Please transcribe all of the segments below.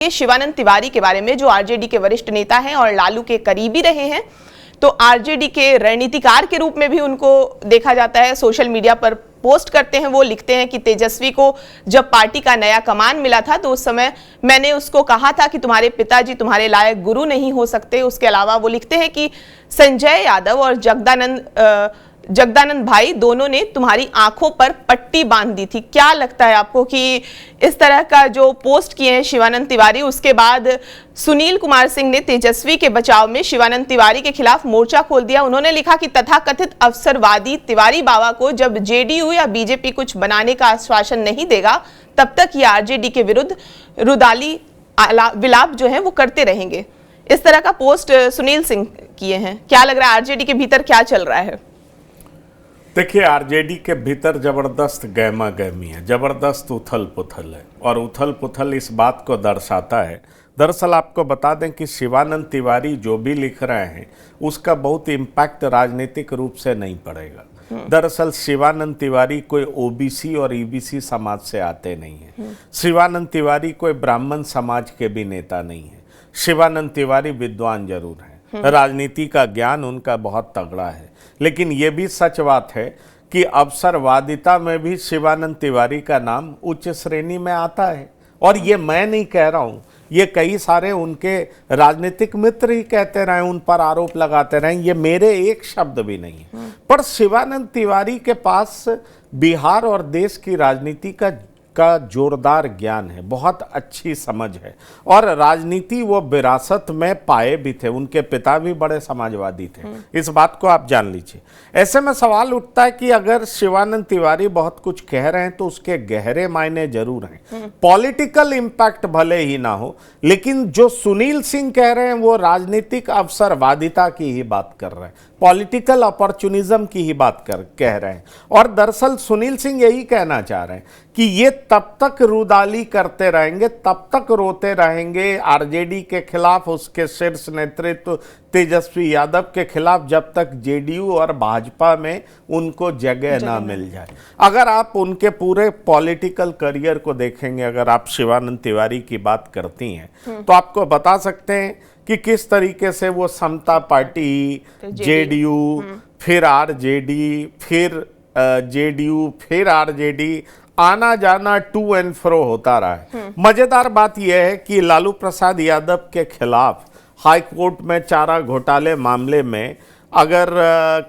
ये शिवानंद तिवारी के बारे में, जो आरजेडी के वरिष्ठ नेता हैं और लालू के करीबी रहे हैं। तो आरजेडी के रणनीतिकार के रूप में भी उनको देखा जाता है। सोशल मीडिया पर पोस्ट करते हैं, वो लिखते हैं कि तेजस्वी को जब पार्टी का नया कमान मिला था तो उस समय मैंने उसको कहा था कि तुम्हारे पिताजी तुम्हारे लायक गुरु नहीं हो सकते। उसके अलावा वो लिखते हैं कि संजय यादव और जगदानंद भाई दोनों ने तुम्हारी आंखों पर पट्टी बांध दी थी। क्या लगता है आपको कि इस तरह का जो पोस्ट किए हैं शिवानंद तिवारी, उसके बाद सुनील कुमार सिंह ने तेजस्वी के बचाव में शिवानंद तिवारी के खिलाफ मोर्चा खोल दिया। उन्होंने लिखा कि तथाकथित अवसरवादी तिवारी बाबा को जब जेडीयू या बीजेपी कुछ बनाने का आश्वासन नहीं देगा तब तक ये आरजेडी के विरुद्ध रुदाली विलाप जो है वो करते रहेंगे। इस तरह का पोस्ट सुनील सिंह किए हैं। क्या लग रहा है आरजेडी के भीतर क्या चल रहा है? देखिए, आरजेडी के भीतर जबरदस्त गहमा गहमी है, जबरदस्त उथल पुथल है। और उथल पुथल इस बात को दर्शाता है, दरअसल आपको बता दें कि शिवानंद तिवारी जो भी लिख रहे हैं उसका बहुत इम्पैक्ट राजनीतिक रूप से नहीं पड़ेगा। दरअसल शिवानंद तिवारी कोई ओबीसी और ईबीसी समाज से आते नहीं है। शिवानंद तिवारी कोई ब्राह्मण समाज के भी नेता नहीं है। शिवानंद तिवारी विद्वान जरूर हैं, राजनीति का ज्ञान उनका बहुत तगड़ा है, लेकिन ये भी सच बात है कि अवसरवादिता में भी शिवानंद तिवारी का नाम उच्च श्रेणी में आता है। और ये मैं नहीं कह रहा हूँ, ये कई सारे उनके राजनीतिक मित्र ही कहते रहे, उन पर आरोप लगाते रहे, ये मेरे एक शब्द भी नहीं है। पर शिवानंद तिवारी के पास बिहार और देश की राजनीति का जोरदार ज्ञान है, बहुत अच्छी समझ है और राजनीति वो विरासत में पाए भी थे। उनके पिता भी बड़े समाजवादी थे, इस बात को आप जान लीजिए। ऐसे में सवाल उठता है कि अगर शिवानंद तिवारी बहुत कुछ कह रहे हैं तो उसके गहरे मायने जरूर हैं। पॉलिटिकल इंपैक्ट भले ही ना हो, लेकिन जो सुनील सिंह कह रहे हैं वो राजनीतिक अवसरवादिता की ही बात कर रहे हैं, पॉलिटिकल अपॉर्चुनिज्म की ही बात कह रहे हैं। और दरअसल सुनील सिंह यही कहना चाह रहे हैं कि ये तब तक रुदाली करते रहेंगे, तब तक रोते रहेंगे आरजेडी के खिलाफ, उसके शीर्ष नेतृत्व तेजस्वी यादव के खिलाफ, जब तक जेडीयू और भाजपा में उनको जगह ना मिल जाए। अगर आप उनके पूरे पॉलिटिकल करियर को देखेंगे, अगर आप शिवानंद तिवारी की बात करती हैं तो आपको बता सकते हैं कि किस तरीके से वो समता पार्टी, जेडीयू, फिर आरजेडी, फिर जेडीयू, फिर आरजेडी, आना जाना टू एंड फ्रो होता रहा है। मजेदार बात यह है कि लालू प्रसाद यादव के खिलाफ हाई कोर्ट में चारा घोटाले मामले में अगर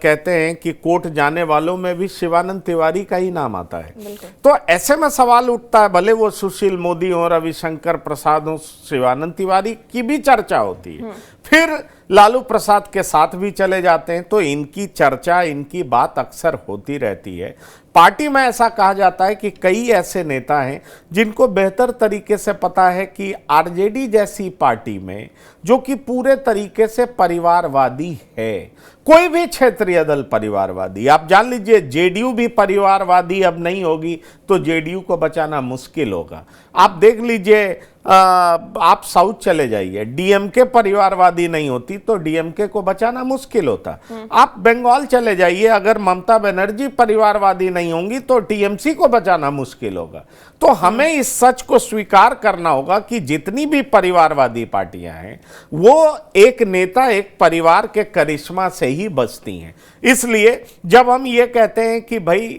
कहते हैं कि कोर्ट जाने वालों में भी शिवानंद तिवारी का ही नाम आता है। तो ऐसे में सवाल उठता है, भले वो सुशील मोदी हो, रविशंकर प्रसाद हो, शिवानंद तिवारी की भी चर्चा होती है, फिर लालू प्रसाद के साथ भी चले जाते हैं, तो इनकी चर्चा, इनकी बात अक्सर होती रहती है। पार्टी में ऐसा कहा जाता है कि कई ऐसे नेता हैं जिनको बेहतर तरीके से पता है कि आरजेडी जैसी पार्टी में, जो कि पूरे तरीके से परिवारवादी है, कोई भी क्षेत्रीय दल परिवारवादी, आप जान लीजिए जेडीयू भी परिवारवादी अब नहीं होगी तो जेडीयू को बचाना मुश्किल होगा। आप देख लीजिए, आप साउथ चले जाइए, डीएमके परिवारवादी नहीं होती तो डीएमके को बचाना मुश्किल होता। आप बंगाल चले जाइए, अगर ममता बनर्जी परिवारवादी नहीं होंगी तो टीएमसी को बचाना मुश्किल होगा। तो हमें इस सच को स्वीकार करना होगा कि जितनी भी परिवारवादी पार्टियां हैं वो एक नेता, एक परिवार के करिश्मा से ही बचती हैं। इसलिए जब हम ये कहते हैं कि भाई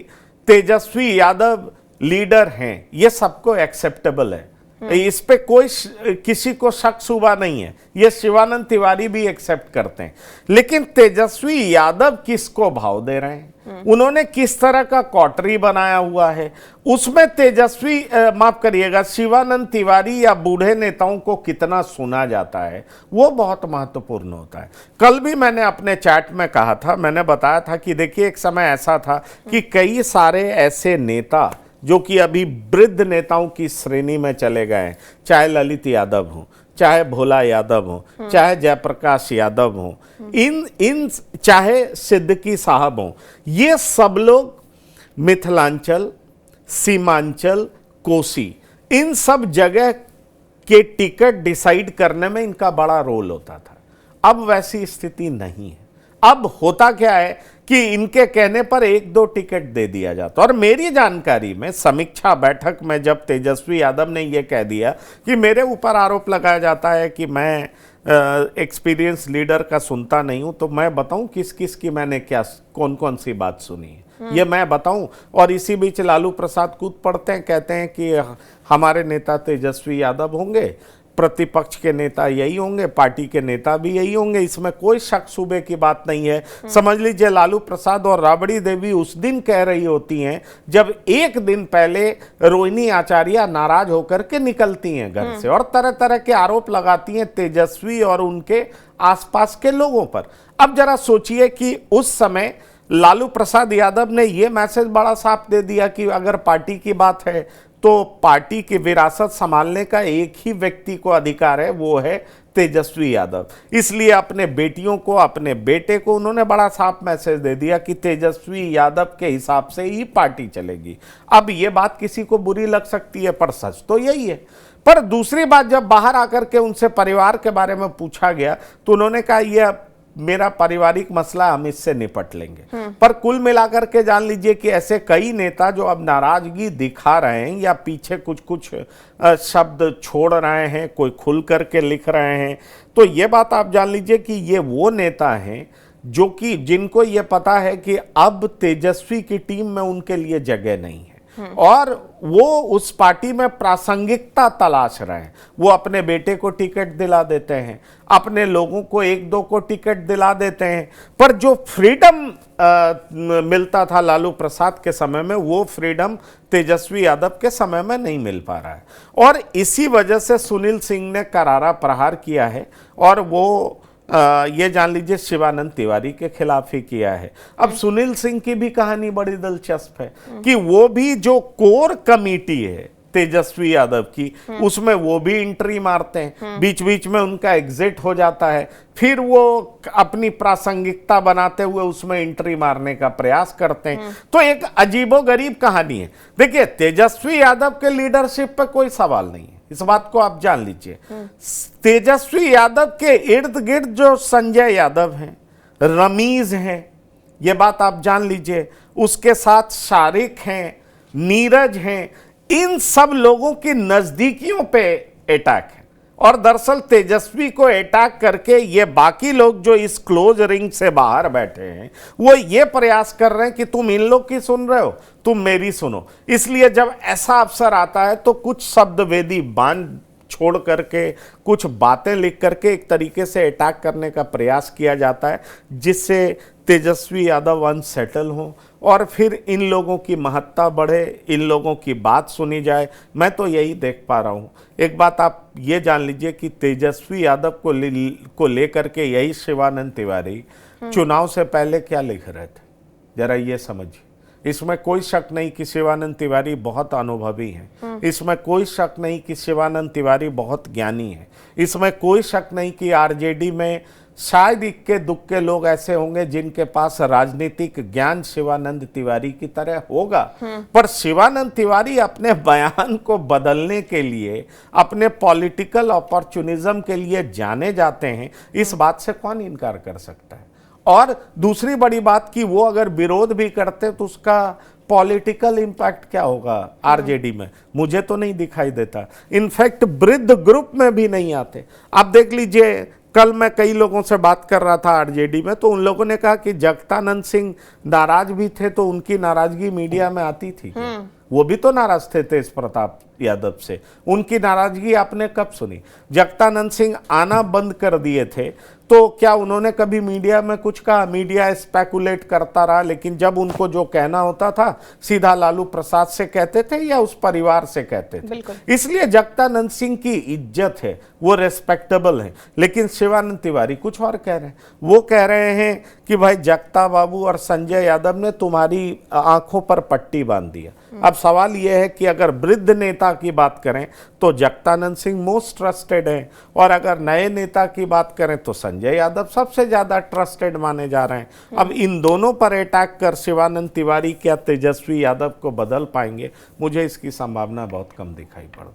तेजस्वी यादव लीडर हैं, ये सबको एक्सेप्टेबल है, इस पे कोई किसी को शक शुबा नहीं है, ये शिवानंद तिवारी भी एक्सेप्ट करते हैं। लेकिन तेजस्वी यादव किसको भाव दे रहे हैं, उन्होंने किस तरह का कॉटरी बनाया हुआ है, उसमें तेजस्वी माफ करिएगा शिवानंद तिवारी या बूढ़े नेताओं को कितना सुना जाता है, वो बहुत महत्वपूर्ण होता है। कल भी मैंने अपने चैट में कहा था, मैंने बताया था कि देखिए एक समय ऐसा था कि कई सारे ऐसे नेता जो कि अभी वृद्ध नेताओं की श्रेणी में चले गए हैं, चाहे ललित यादव हो, चाहे भोला यादव हो, चाहे जयप्रकाश यादव हो, इन चाहे सिद्दीकी साहब हो, ये सब लोग मिथिलांचल, सीमांचल, कोसी, इन सब जगह के टिकट डिसाइड करने में इनका बड़ा रोल होता था। अब वैसी स्थिति नहीं है। अब होता क्या है कि इनके कहने पर 1-2 टिकट दे दिया जाता। और मेरी जानकारी में समीक्षा बैठक में जब तेजस्वी यादव ने यह कह दिया कि मेरे ऊपर आरोप लगाया जाता है कि मैं एक्सपीरियंस लीडर का सुनता नहीं हूं, तो मैं बताऊं किस किस की मैंने क्या कौन कौन सी बात सुनी है, ये मैं बताऊं। और इसी बीच लालू प्रसाद कूद पड़ते हैं, कहते हैं कि हमारे नेता तेजस्वी यादव होंगे, प्रतिपक्ष के नेता यही होंगे, पार्टी के नेता भी यही होंगे, इसमें कोई शक शुबे की बात नहीं है। समझ लीजिए लालू प्रसाद और राबड़ी देवी उस दिन कह रही होती हैं जब एक दिन पहले रोहिणी आचार्य नाराज होकर के निकलती हैं घर से और तरह तरह के आरोप लगाती हैं तेजस्वी और उनके आसपास के लोगों पर। अब जरा सोचिए कि उस समय लालू प्रसाद यादव ने यह मैसेज बड़ा साफ दे दिया कि अगर पार्टी की बात है तो पार्टी की विरासत संभालने का एक ही व्यक्ति को अधिकार है, वो है तेजस्वी यादव। इसलिए अपने बेटियों को, अपने बेटे को उन्होंने बड़ा साफ मैसेज दे दिया कि तेजस्वी यादव के हिसाब से ही पार्टी चलेगी। अब ये बात किसी को बुरी लग सकती है, पर सच तो यही है। पर दूसरी बात, जब बाहर आकर के उनसे परिवार के बारे में पूछा गया तो उन्होंने कहा यह मेरा पारिवारिक मसला, हम इससे निपट लेंगे। पर कुल मिलाकर के जान लीजिए कि ऐसे कई नेता जो अब नाराजगी दिखा रहे हैं या पीछे कुछ कुछ शब्द छोड़ रहे हैं, कोई खुल करके लिख रहे हैं, तो ये बात आप जान लीजिए कि ये वो नेता हैं जो कि जिनको ये पता है कि अब तेजस्वी की टीम में उनके लिए जगह नहीं है और वो उस पार्टी में प्रासंगिकता तलाश रहे हैं। वो अपने बेटे को टिकट दिला देते हैं, अपने लोगों को 1-2 को टिकट दिला देते हैं, पर जो फ्रीडम मिलता था लालू प्रसाद के समय में, वो फ्रीडम तेजस्वी यादव के समय में नहीं मिल पा रहा है। और इसी वजह से सुनील सिंह ने करारा प्रहार किया है और वो ये जान लीजिए शिवानंद तिवारी के खिलाफ ही किया है। अब सुनील सिंह की भी कहानी बड़ी दिलचस्प है कि वो भी जो कोर कमेटी है तेजस्वी यादव की, उसमें वो भी एंट्री मारते हैं, बीच बीच में उनका एग्जिट हो जाता है, फिर वो अपनी प्रासंगिकता बनाते हुए उसमें एंट्री मारने का प्रयास करते हैं। तो एक अजीबोगरीब कहानी है। देखिए, तेजस्वी यादव के लीडरशिप पे कोई सवाल नहीं है, इस बात को आप जान लीजिए। तेजस्वी यादव के इर्द गिर्द जो संजय यादव हैं, रमीज हैं, ये बात आप जान लीजिए, उसके साथ शारिक हैं, नीरज हैं, इन सब लोगों की नजदीकियों पे अटैक है। और दरअसल तेजस्वी को अटैक करके ये बाकी लोग जो इस क्लोज रिंग से बाहर बैठे हैं, वो ये प्रयास कर रहे हैं कि तुम इन लोग की सुन रहे हो, तुम मेरी सुनो। इसलिए जब ऐसा अवसर आता है तो कुछ शब्दवेदी बांध छोड़ करके, कुछ बातें लिख करके एक तरीके से अटैक करने का प्रयास किया जाता है, जिससे तेजस्वी यादव अनसेटल हो और फिर इन लोगों की महत्ता बढ़े, इन लोगों की बात सुनी जाए। मैं तो यही देख पा रहा हूँ। एक बात आप ये जान लीजिए कि तेजस्वी यादव को लेकर के यही शिवानंद तिवारी चुनाव से पहले क्या लिख रहे थे, जरा ये समझिए। इसमें कोई शक नहीं कि शिवानंद तिवारी बहुत अनुभवी हैं, इसमें कोई शक नहीं कि शिवानंद तिवारी बहुत ज्ञानी है, इसमें कोई शक नहीं कि आरजेडी में शायद इक्के दुक्के लोग ऐसे होंगे जिनके पास राजनीतिक ज्ञान शिवानंद तिवारी की तरह होगा। पर शिवानंद तिवारी अपने बयान को बदलने के लिए, अपने पॉलिटिकल अपॉर्चुनिज्म के लिए जाने जाते हैं, इस बात से कौन इनकार कर सकता है। और दूसरी बड़ी बात कि वो अगर विरोध भी करते तो उसका पॉलिटिकल इंपैक्ट क्या होगा आरजेडी में, मुझे तो नहीं दिखाई देता। इनफैक्ट वृद्ध ग्रुप में भी नहीं आते। आप देख लीजिए, कल मैं कई लोगों से बात कर रहा था आरजेडी में, तो उन लोगों ने कहा कि जगतानंद सिंह नाराज भी थे तो उनकी नाराजगी मीडिया में आती थी। वो भी तो नाराज थे तेज प्रताप यादव से, उनकी नाराजगी आपने कब सुनी? जगतानंद सिंह आना बंद कर दिए थे तो क्या उन्होंने कभी मीडिया में कुछ कहा? मीडिया स्पेकुलेट करता रहा, लेकिन जब उनको जो कहना होता था सीधा लालू प्रसाद से कहते थे या उस परिवार से कहते थे। इसलिए जगतानंद सिंह की इज्जत है, वो रेस्पेक्टेबल है। लेकिन शिवानंद तिवारी कुछ और कह रहे हैं। वो कह रहे हैं कि भाई जगता बाबू और संजय यादव ने तुम्हारी आंखों पर पट्टी बांध दिया। अब सवाल यह है कि अगर वृद्ध नेता की बात करें तो जगतानंद सिंह मोस्ट ट्रस्टेड हैं, और अगर नए नेता की बात करें तो संजय यादव सबसे ज्यादा ट्रस्टेड माने जा रहे हैं। अब इन दोनों पर अटैक कर शिवानंद तिवारी क्या तेजस्वी यादव को बदल पाएंगे? मुझे इसकी संभावना बहुत कम दिखाई पड़ती।